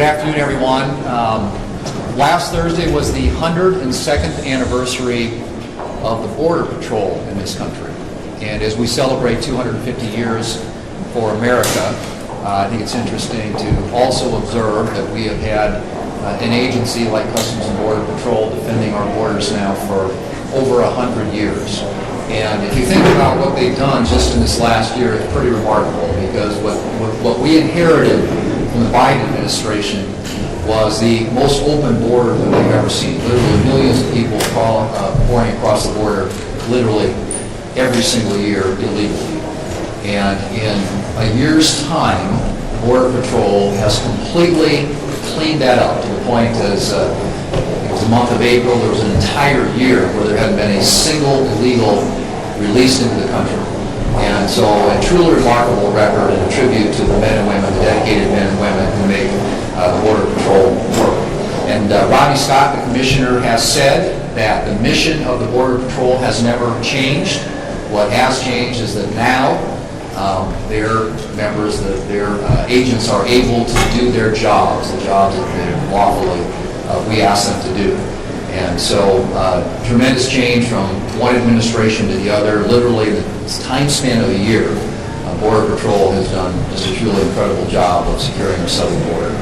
afternoon, everyone. Last Thursday was the 102nd anniversary of the Border Patrol in this country. And as we celebrate 250 years for America, I think it's interesting to also observe that we have had an agency like Customs and Border Patrol defending our borders now for over 100 years. And if you think about what they've done just in this last year, it's pretty remarkable, because what we inherited from the Biden administration was the most open border that we've ever seen. Literally millions of people pouring across the border literally every single year illegally. And in a year's time, Border Patrol has completely cleaned that up to the point as it was the month of April, there was an entire year where there hadn't been a single illegal released into the country. And so a truly remarkable record and a tribute to the men and women, the dedicated men and women who make the Border Patrol work. And Rodney Scott, the commissioner, has said that the mission of the Border Patrol has never changed. What has changed is that now their members, their agents are able to do their jobs, the jobs that they lawfully we ask them to do. And so tremendous change from one administration to the other. Literally the time span of a year, Border Patrol has done just a truly incredible job of securing our southern border.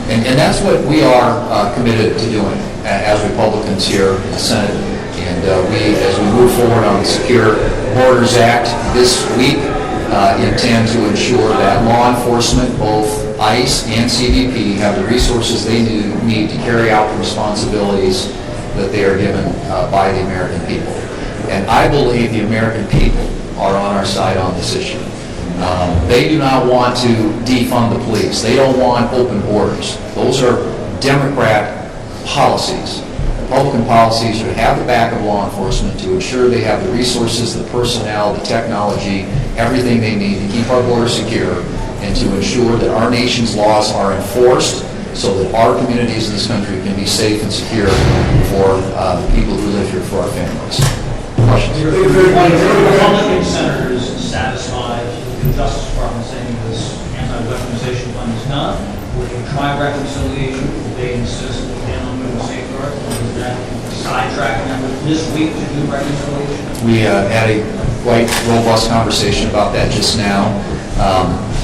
And that's what we are committed to doing as Republicans here in the Senate. And as we move forward on the Secure Borders Act this week, intend to ensure that law enforcement, both ICE and CBP, have the resources they need to carry out the responsibilities that they are given by the American people. And I believe the American people are on our side on this issue. They do not want to defund the police. They don't want open borders. Those are Democrat policies. Republican policies should have the back of law enforcement to ensure they have the resources, the personnel, the technology, everything they need to keep our border secure and to ensure that our nation's laws are enforced so that our communities in this country can be safe and secure for the people who live here, for our families. Questions? Are Republican senators satisfied with the Justice Department saying this anti-weaponization fund is done? Would you try reconciliation? Would they insist on ongoing safeguards? Or is that sidetracking them this week to do reconciliation? We had a quite robust conversation about that just now.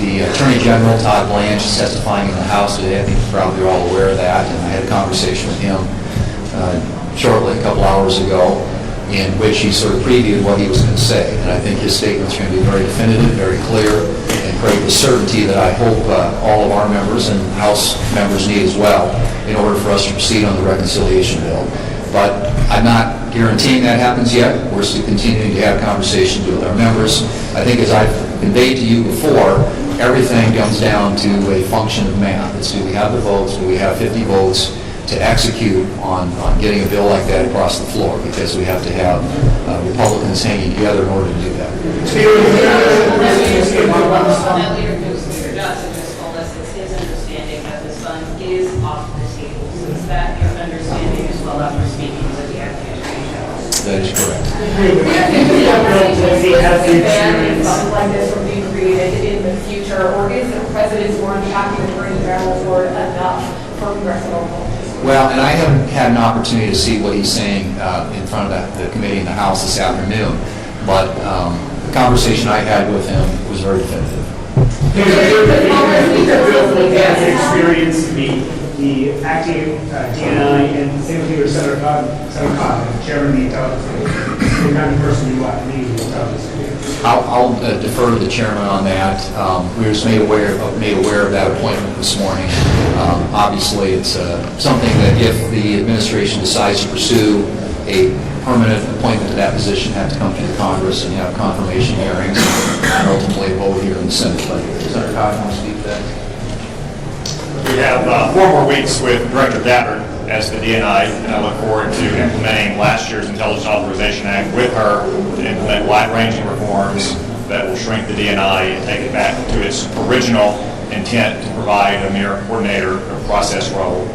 The Attorney General, Todd Blanche, is testifying in the House today. I think you're probably all aware of that. And I had a conversation with him shortly, a couple hours ago, in which he sort of previewed what he was going to say. And I think his statement's going to be very definitive, very clear, and create the certainty that I hope all of our members and House members need as well in order for us to proceed on the reconciliation bill. But I'm not guaranteeing that happens yet. We're still continuing to have conversations with our members. I think, as I've conveyed to you before, everything comes down to a function of math. It's, do we have the votes? Do we have 50 votes to execute on getting a bill like that across the floor? Because we have to have Republicans hanging together in order to do that. That leader goes to your judge and just told us it's his understanding that this fund is off the table. So is that your understanding as well after speaking with the administration? That is correct. Something like this from being created in the future, or is the president's word tracking Attorney General's word enough for congressional politics? Well, and I haven't had an opportunity to see what he's saying in front of the committee in the House this afternoon, but the conversation I had with him was very definitive. Experience the acting DNI and same with Senator Cotton, Chairman of the Intelligence Committee, the kind of person you want to be in the Intelligence Committee. I'll defer to the chairman on that. We were just made aware of that appointment this morning. Obviously, it's something that if the administration decides to pursue a permanent appointment to that position, have to come through the Congress and have confirmation hearings and ultimately vote here in the Senate. But Senator Cotton, want to speak to that? We have 4 more weeks with Director Gabbard as the DNI, and I look forward to implementing last year's Intelligence Authorization Act with her to implement wide-ranging reforms that will shrink the DNI and take it back to its original intent to provide a mere coordinator or process role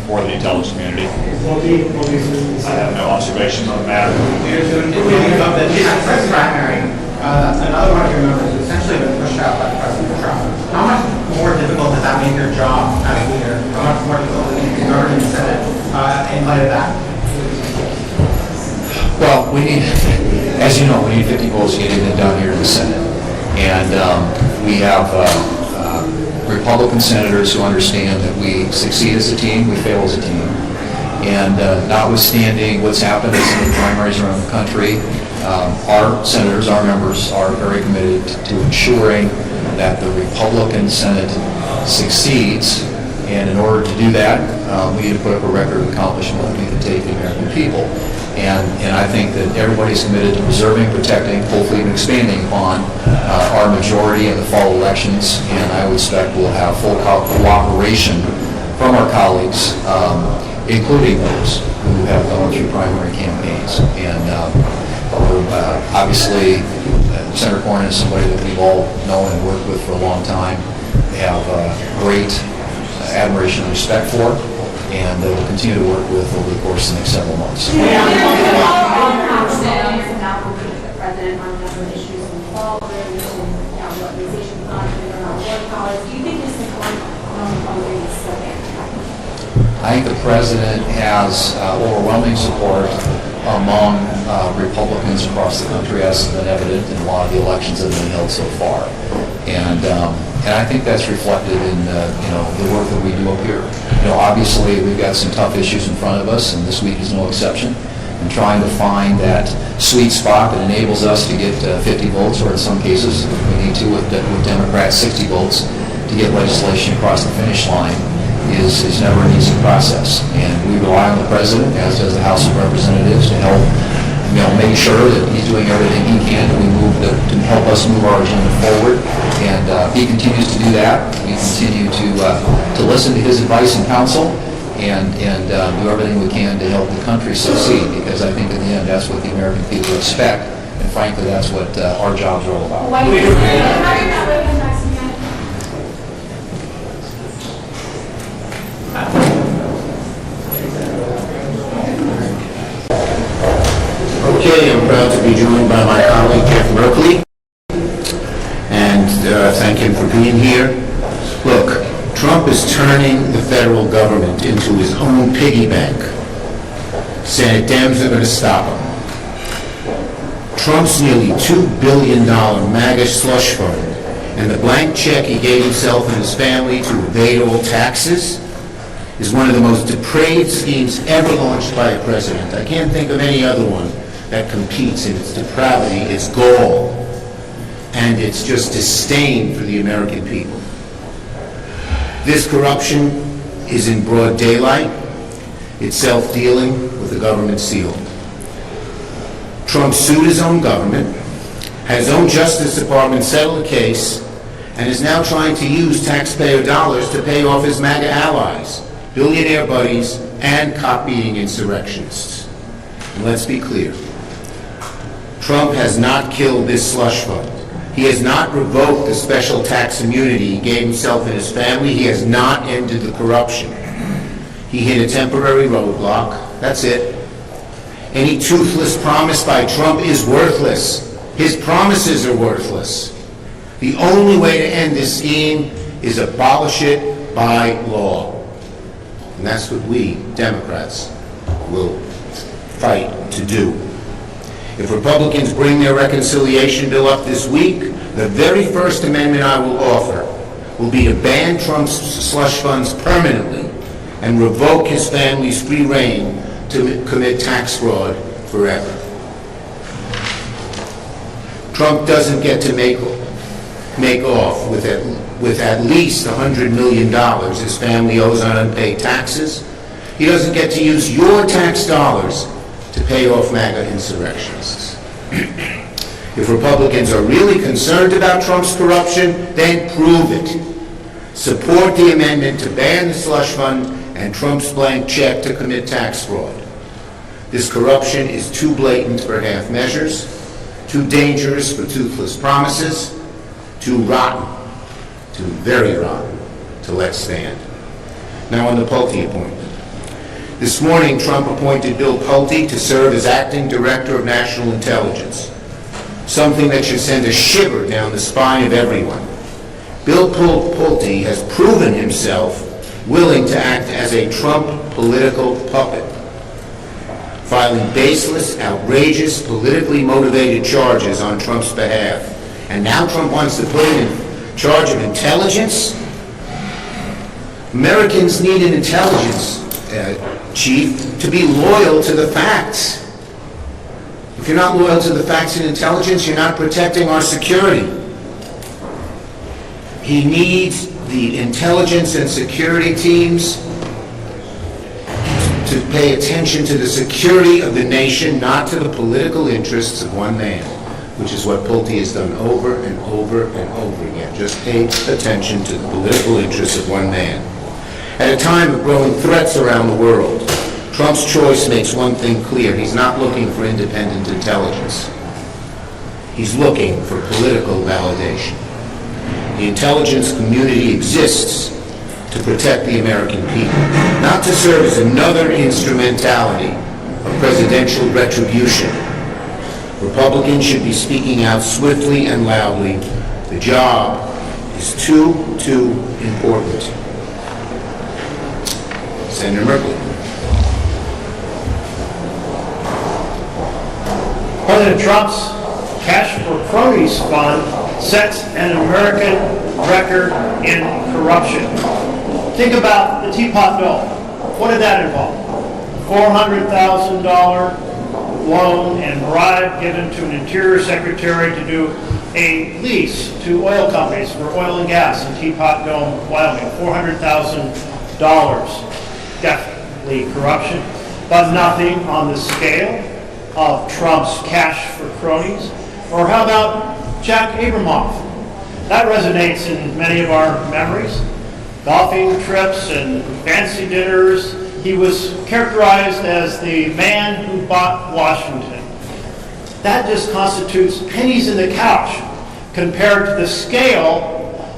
for the intelligence community. I have no observations on the matter. Primary. Another one of your members has essentially been pushed out by President Trump. How much more difficult does that make your job as leader? How much light of that? Well, we need, as you know, we need 50 votes to get it down here to the Senate. And we have Republican senators who understand that we succeed as a team, we fail as a team. And notwithstanding what's happened in the primaries around the country, our senators, our members, are very committed to ensuring that the Republican Senate succeeds. And in order to do that, we need to put up a record of accomplishment we need to take the American people. And I think that everybody's committed to preserving, protecting, hopefully even expanding upon our majority in the fall elections. And I would expect we'll have full cooperation from our colleagues, including those who have gone through primary campaigns. And obviously, Senator Cornyn is somebody that we've all known and worked with for a long time. We have great admiration and respect for, and we'll continue to work with over the course of the next several months. The president on a number of issues involved in organization function or war college. Do you think this is going to still there? I think the president has overwhelming support among Republicans across the country, as has been evident in a lot of the elections that have been held so far. And I think that's reflected in the work that we do up here. Obviously we've got some tough issues in front of us, and this week is no exception. And trying to find that sweet spot that enables us to get 50 votes, or in some cases, if we need to, with Democrats, 60 votes, to get legislation across the finish line is never an easy process. And we rely on the president, as does the House of Representatives, to help make sure that he's doing everything he can to help us move our agenda forward. And he continues to do that. We continue to listen to his advice and counsel, and do everything we can to help the country succeed, because I think in the end that's what the American people expect, and frankly that's what our jobs are all about. Okay, I'm proud to be joined by my colleague Jeff Merkley, and thank him for being here. Look, Trump is turning the federal government into his own piggy bank. Senate Dems are going to stop him. Trump's nearly $2 billion MAGA slush fund and the blank check he gave himself and his family to evade all taxes is one of the most depraved schemes ever launched by a president. I can't think of any other one that competes in its depravity, its gall, and its just disdain for the American people. This corruption is in broad daylight. It's self-dealing with the government seal. Trump sued his own government, had his own Justice Department settle the case, and is now trying to use taxpayer dollars to pay off his MAGA allies, billionaire buddies, and copying insurrectionists. And let's be clear. Trump has not killed this slush fund. He has not revoked the special tax immunity he gave himself and his family. He has not ended the corruption. He hit a temporary roadblock. That's it. Any toothless promise by Trump is worthless. His promises are worthless. The only way to end this scheme is abolish it by law. And that's what we, Democrats, will fight to do. If Republicans bring their reconciliation bill up this week, the very first amendment I will offer will be to ban Trump's slush funds permanently and revoke his family's free reign to commit tax fraud forever. Trump doesn't get to make off with at least $100 million his family owes on unpaid taxes. He doesn't get to use your tax dollars to pay off MAGA insurrectionists. If Republicans are really concerned about Trump's corruption, then prove it. Support the amendment to ban the slush fund and Trump's blank check to commit tax fraud. This corruption is too blatant for half measures, too dangerous for toothless promises, too rotten, too very rotten to let stand. Now on the Pulte appointment. This morning, Trump appointed Bill Pulte to serve as acting director of national intelligence, something that should send a shiver down the spine of everyone. Bill Pulte has proven himself willing to act as a Trump political puppet. filing baseless, outrageous, politically motivated charges on Trump's behalf. And now Trump wants to put him in charge of intelligence? Americans need an intelligence chief to be loyal to the facts. If you're not loyal to the facts and intelligence, you're not protecting our security. He needs the intelligence and security teams to pay attention to the security of the nation, not to the political interests of one man, which is what Pulte has done over and over and over again. Just pay attention to the political interests of one man. At a time of growing threats around the world, Trump's choice makes one thing clear. He's not looking for independent intelligence. He's looking for political validation. The intelligence community exists to protect the American people, not to serve as another instrumentality of presidential retribution. Republicans should be speaking out swiftly and loudly. The job is too important. Senator Merkley. President Trump's Cash for Cronies Fund sets an American record in corruption. Think about the Teapot Dome. What did that involve? $400,000 loan and bribe given to an Interior Secretary to do a lease to oil companies for oil and gas in Teapot Dome, Wyoming. $400,000. Definitely corruption, but nothing on the scale of Trump's Cash for Cronies. Or how about Jack Abramoff? That resonates in many of our memories. Golfing trips and fancy dinners. He was characterized as the man who bought Washington. That just constitutes pennies in the couch compared to the scale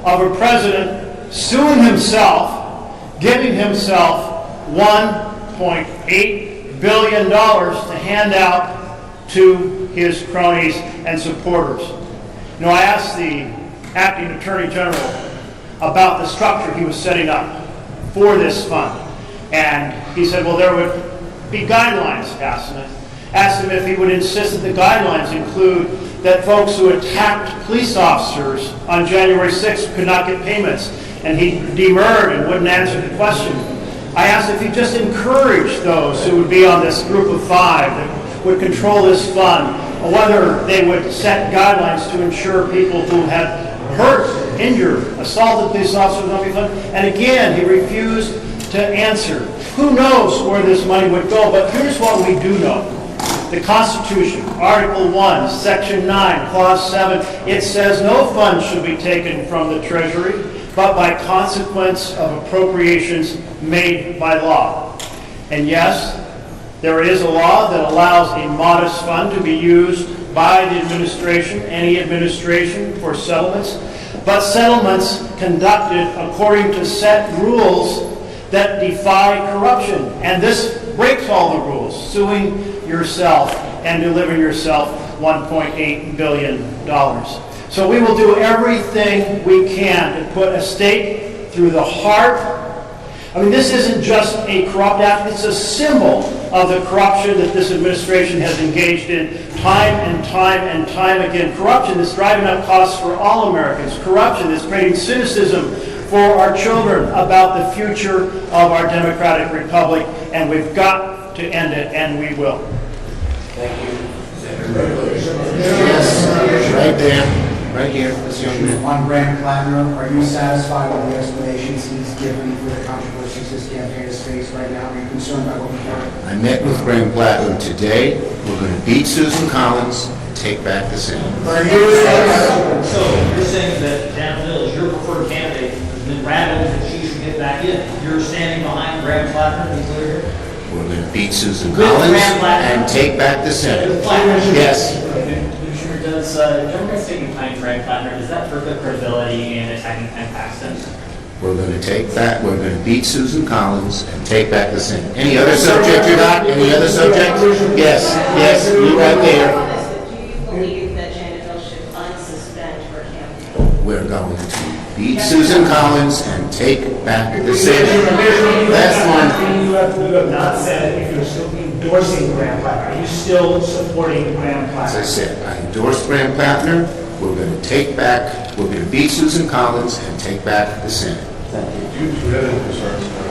of a president suing himself, giving himself $1.8 billion to hand out to his cronies and supporters. You know, I asked the acting Attorney General about the structure he was setting up for this fund. And he said, well, there would be guidelines, asked him if he would insist that the guidelines include that folks who attacked police officers on January 6th could not get payments. And he demurred and wouldn't answer the question. I asked if he'd just encourage those who would be on this group of five that would control this fund, or whether they would set guidelines to ensure people who had hurt, injured, assaulted police officers would not be funded. And again, he refused to answer. Who knows where this money would go? But here's what we do know. The Constitution, Article 1, Section 9, Clause 7, it says no funds should be taken from the Treasury, but by consequence of appropriations made by law. And yes, there is a law that allows a modest fund to be used by the administration, any administration, for settlements, but settlements conducted according to set rules that defy corruption. And this breaks all the rules, suing yourself and delivering yourself $1.8 billion. So we will do everything we can to put a stake through the heart. I mean, this isn't just a corrupt act, it's a symbol of the corruption that this administration has engaged in time and time and time again. Corruption that's driving up costs for all Americans. Corruption that's creating cynicism for our children about the future of our democratic republic. And we've got to end it, and we will. Thank you. Yes, right there. Right here, this young man. On Graham Platinum, are you satisfied with the explanations he's given for the controversies his campaign has faced right now? Are you concerned about what we've heard? I met with Graham Platinum today. We're going to beat Susan Collins and take back the Senate. So you're saying that Dan Mills, your preferred candidate, has been rabid that she should get back in. You're standing behind Graham Platinum, he's clear here? We're going to beat Susan Collins and take back the Senate. Yes. Does Democrats taking behind Graham Platinum, does that hurt their credibility in attacking Ken Paxton? We're going to take that. We're going to beat Susan Collins and take back the Senate. Any other subject you got? Any other subject? Yes. Yes, you right there. Do you believe that Janet Hill should unsuspend her campaign? We're going to beat Susan Collins and take back the Senate. Last one. You have not said if you're still being endorsing Graham Plattner? Are you still supporting Graham As I Plattner? said, I endorse Graham Plattner. We're going to beat Susan Collins and take back the Senate. Thank you. Do you have any concerns